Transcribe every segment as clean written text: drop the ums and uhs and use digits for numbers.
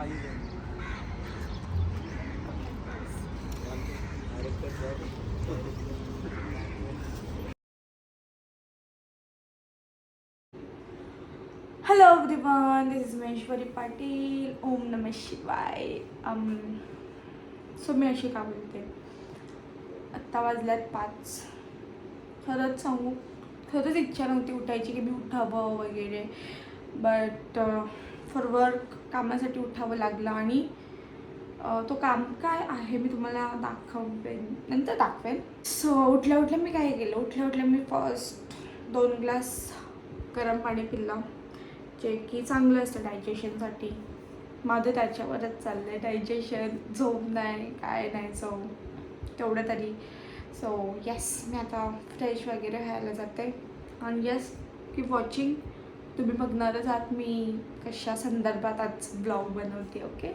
Hello everyone, this is Maheshwari Patil. ओम नमः शिवाय. सो मी अशी का बोलते, आत्ता वाजल्यात 5. खरंच सांगू, खरंच इच्छा नव्हती उठायची की मी उठावं वगैरे, बट फॉर वर्क कामासाठी उठावं लागलं. आणि तो काम काय आहे मी तुम्हाला नंतर दाखवेन. सो उठल्या उठल्या मी काय केलं, उठल्या मी फर्स्ट 2 ग्लास गरम पाणी पिलं, जे की चांगलं असतं डायजेशनसाठी. माझं त्याच्यावरच चाललं आहे डायजेशन. झोप नाही, काय नाही, तेवढं तरी. सो येस, मी आता फ्रेश वगैरे व्हायला जाते. आणि येस, कीप वॉचिंग. तुम्ही बघणारच आहात मी कशा संदर्भात आज ब्लॉग बनवते. ओके.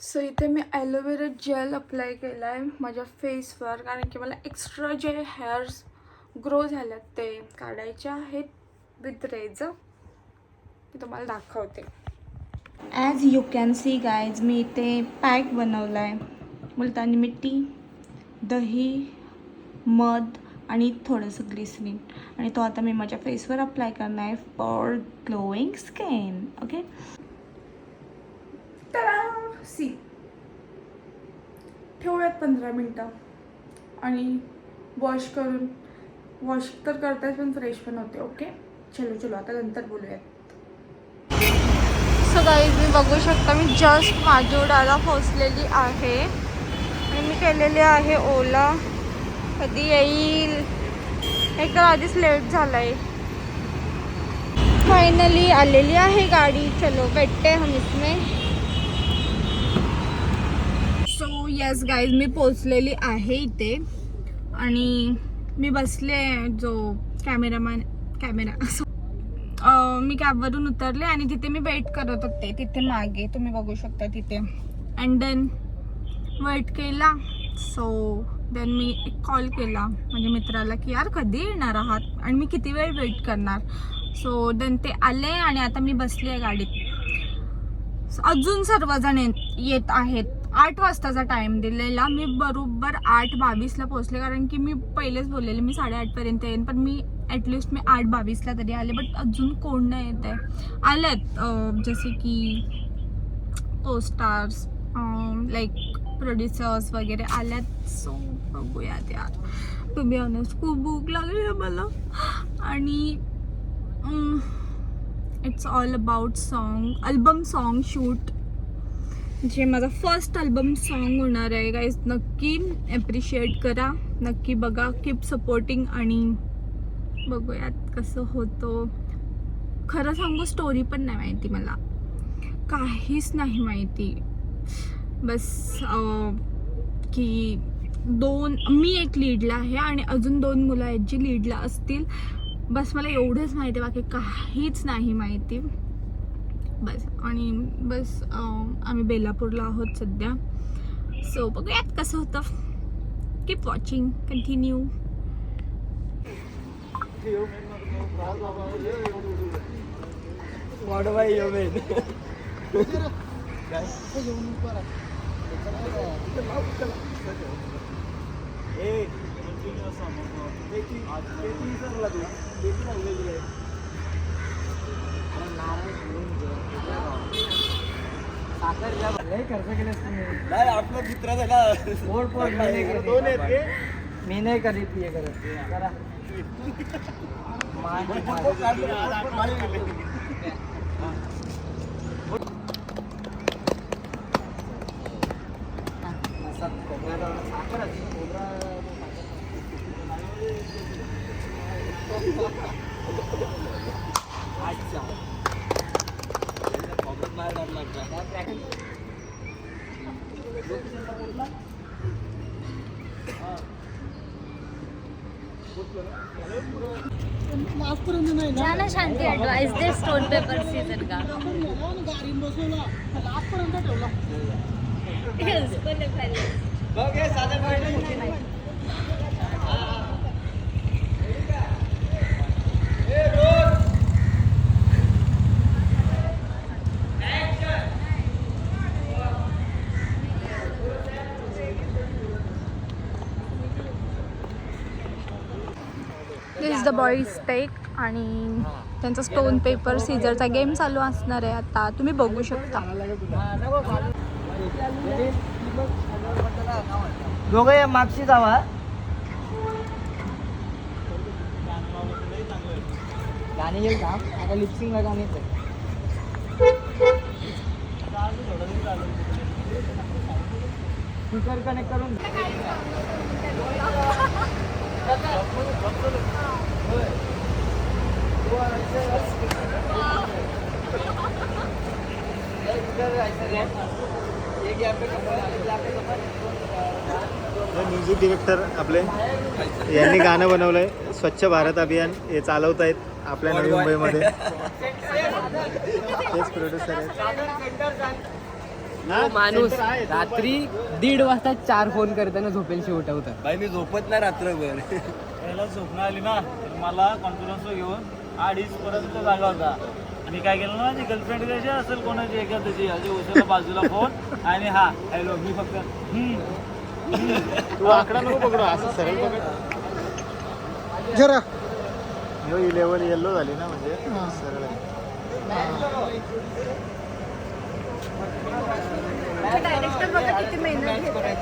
सो इथे मी ॲलोवेरा जेल अप्लाय केला आहे माझ्या फेसवर, कारण की मला एक्स्ट्रा जे हेअर्स ग्रो झाल्यात ते काढायचे आहेत विथ रेझर. मी तुम्हाला दाखवते. As you can see guys, मी इथे पॅक बनवला आहे. मुलतानी मिट्टी, दही, मध आणि थोडंसं ग्लिसरीन. आणि तो आता मी माझ्या फेसवर अप्लाय करणार आहे फॉर ग्लोईंग स्किन. ओके. सी ठेवूयात 15 मिनटं आणि वॉश तर करतायच पण फ्रेश पण होते. ओके, चलो आता नंतर बोलूयात. सो गाईज, मी बघू शकता मी जस्ट माजोडाला पोचलेली आहे आणि मी केलेले आहे ओला. कधी येईल, एक तर आधीच लेट झाला आहे. फायनली आलेली आहे गाडी. चलो बैठते हम इसमें. सो येस गाईज, मी पोचलेली आहे इथे आणि मी बसले. जो कॅमेरा मी कॅबवरून उतरले आणि तिथे मी वेट करत होते, तिथे मागे तुम्ही बघू शकता तिथे. अँड देन वेट केला. सो देन मी एक कॉल केला माझ्या मित्राला की यार कधी येणार आहात आणि मी किती वेळ वेट करणार. सो देन ते आले आणि आता मी बसली आहे गाडीत. अजून सर्वजण येत आहेत. 8 वाजताचा टाईम दिलेला, मी बरोबर 8:22ला पोचले, कारण की मी पहिलेच बोललेले मी 8:30पर्यंत येईन, पण मी ॲटलिस्ट मी 8:22ला तरी आले. बट अजून कोण नाही येत आहे. आलेत जसे की को स्टार्स, लाईक प्रोड्युसर्स वगैरे आल्यात. सो बघूयात यार. टू बी ऑनेस्ट खूप भूक लागली आहे मला. आणि it's all about album song shoot, जे माझा फर्स्ट अल्बम सॉन्ग होणार आहे. गाईज नक्की ॲप्रिशिएट करा, नक्की बघा, कीप सपोर्टिंग. आणि बघूयात कसं होतं. खरं सांगू, स्टोरी पण नाही माहिती मला, काहीच नाही माहिती. बस की मी एक लीडला आहे आणि अजून 2 मुलं आहेत जी लीडला असतील. बस मला एवढंच माहिती आहे, बाकी काहीच नाही माहिती. बस. आणि बस आम्ही बेलापूरला आहोत सध्या. सो बघूयात कसं होतं. Keep watching, continue. आपला मित्र झाला. मी नाही करीत हे करत जरा. जाना शांती एडवाइस दे स्टोन पेपर सीजन का. इज द बॉईज टेक आणि त्यांचा स्टोन पेपर सीझरचा गेम चालू असणार आहे आता. तुम्ही बघू शकता. दोघे मागशी जावा. गाणी येईल का आता? लिपसिंगला गाणी स्पीकर कनेक्ट करून म्युझिक डिरेक्टर आपले यांनी गाणं बनवलंय. स्वच्छ भारत अभियान हे चालवत आहेत आपल्या नवी मुंबईमध्ये. तेच प्रोड्युसर आहेत. माणूस रात्री 1:30 वाजता 4 फोन करताना झोपेल उठवतात. भाई मी झोपत नाही रात्रभर. पहिला स्वप्न आली ना मला कॉन्फरन्स घेऊन 2:30 पर्यंत जागा होता. मी काय केलं ना, माझी गर्लफ्रेंड कशी असेल कोणाची एखाद्याची अशी उचलला बाजूला फोन आणि हा हॅलो. मी फक्त तू आकडा नको पकडू, असं सरळ पकड जरा. 11 येल्लो झाली ना म्हणजे सरळ आहे. डायरेक्टर बघा किती मेहनत घेतात.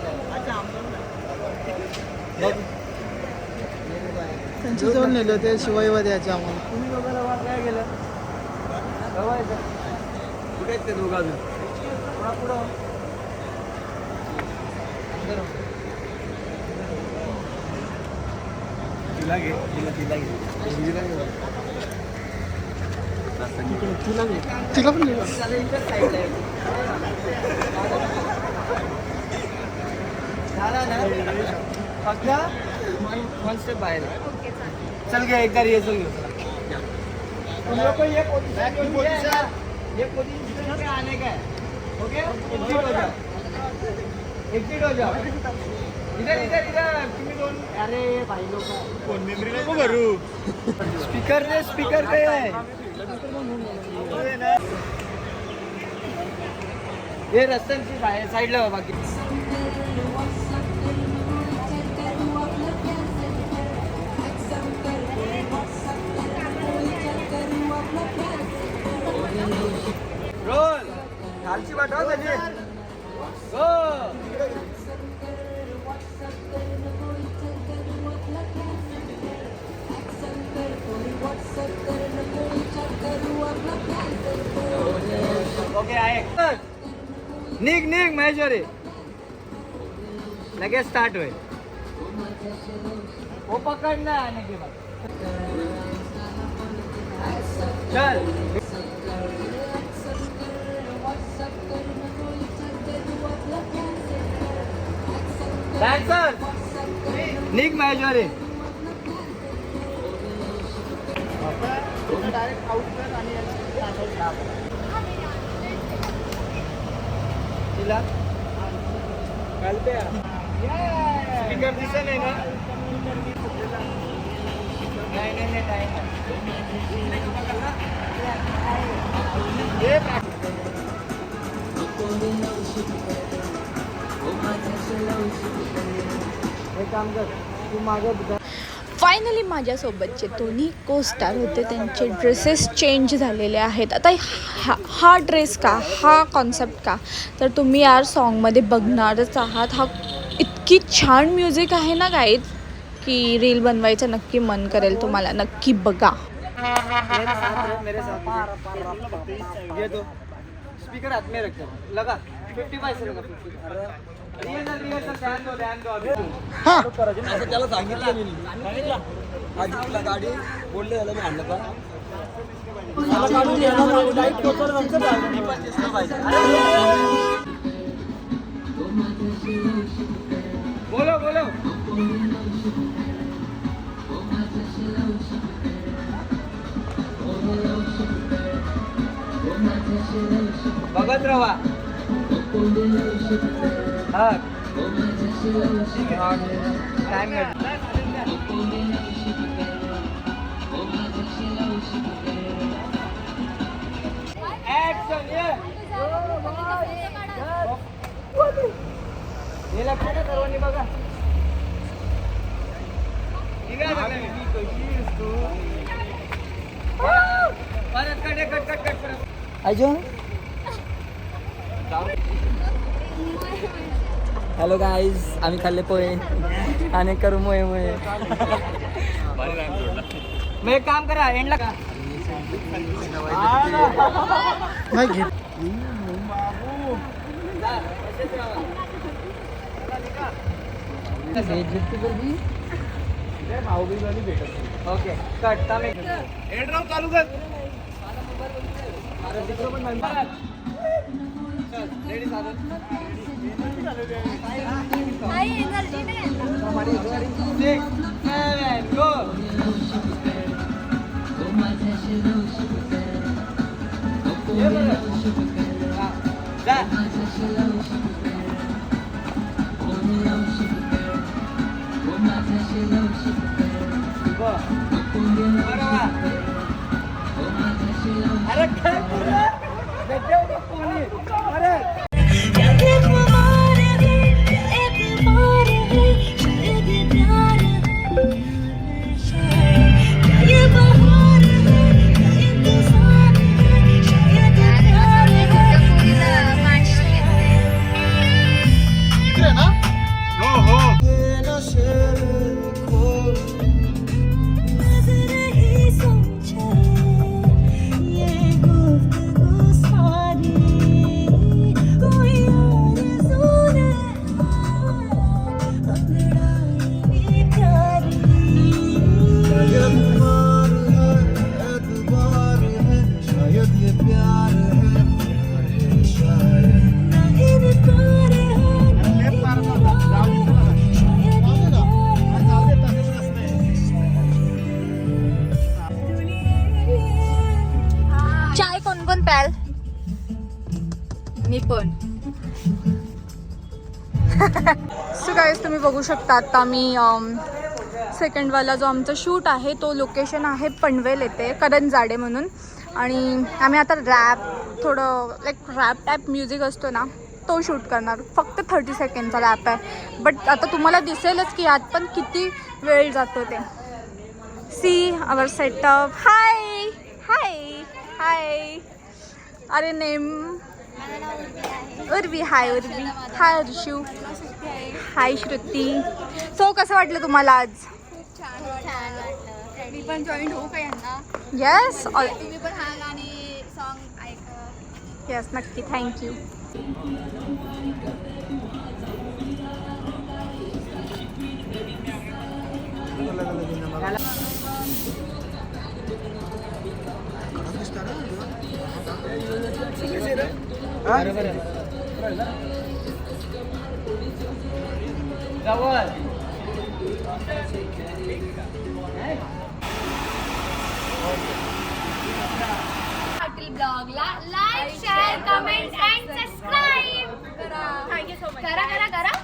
त्यांची जाऊन नेले होते शिवाईवर यायचे आम्हाला. तुम्ही दोघांना काय गेलं कुठे आहेत ते दोघं अजून? पुढं तिला घे तिला पण फक्त 1 स्टेप बाहेर. चल गया एक ये चल गया. तुम लोग को ये पोजीशन पे आने का है. ओके एग्जिट हो जाओ. इधर तुम्ही दोन. अरे भाई लोक फोन मेमरी नको भरू. स्पीकर दे हे रस्त्यांची साईडला बाकी. रोल खालची पाठवा त्याची. हो ओके आहे. निघ महेश्वरी लगेच स्टार्ट होईल. वो पकडना आने के बाद चल. डान्सर निघ महेश्वरी. डायरेक्ट आउट कर आणि तिला स्पीकर दिसत नाही ना. हे काम कर तू मागं. फायनली माझ्यासोबतचे दोन्ही को स्टार होते, त्यांचे ड्रेसेस चेंज झालेले आहेत. आता हा ड्रेस का, हा कॉन्सेप्ट का, तर तुम्ही यार सॉन्गमध्ये बघणारच आहात. हा इतकी छान म्युझिक आहे ना गाईज की रील बनवायचं नक्की मन करेल तुम्हाला. नक्की बघा. मेरे साथ ये तो स्पीकर हाथ में रखते लगा 55 से लगा 50. रिहर्सल ध्यान दो अभी. हां असं त्याला सांगितलं मी. आजीला गाडी बोलले झालं मी आणलं का मला काढून येणार डायरेक्ट टोटल नंतर मी पण दिसलं पाहिजे. बोलो बघत रहा. हा टाइम ऍक्शन ये लक्षात सर्वांनी बघा. अजून हॅलो गाईज, आम्ही खाल्ले पोहे आणि करू मोये मोये. मग एक काम करा, एंडला का नाही घेत. ओके कट चालू कर. अरे चाय कोण कोण प्याल? मी पण. सो गाईज तुम्ही बघू शकता आता मी सेकंडवाला जो आमचा शूट आहे तो लोकेशन आहे पनवेल येथे करंजाडे म्हणून. आणि आम्ही आता थोडं रॅप टाईप म्युझिक असतो ना तो शूट करणार. फक्त 30 सेकंडचा रॅप आहे, बट आता तुम्हाला दिसेलच की यात पण किती वेळ जातो ते. See our setup. Hi hi hi. अरे name Urvi. Hi Urvi. Hi Harshu. Hi Shruti. So कसं वाटलं तुम्हाला आज? छान वाटलं. मी पण जॉईन होऊ का यांना? येस तुम्ही पण हा गाणी सॉन्ग ऐका. येस नक्की. थँक्यू. पाटील ब्लॉगला like share comment and subscribe करा. Thank you so much. करा करा करा.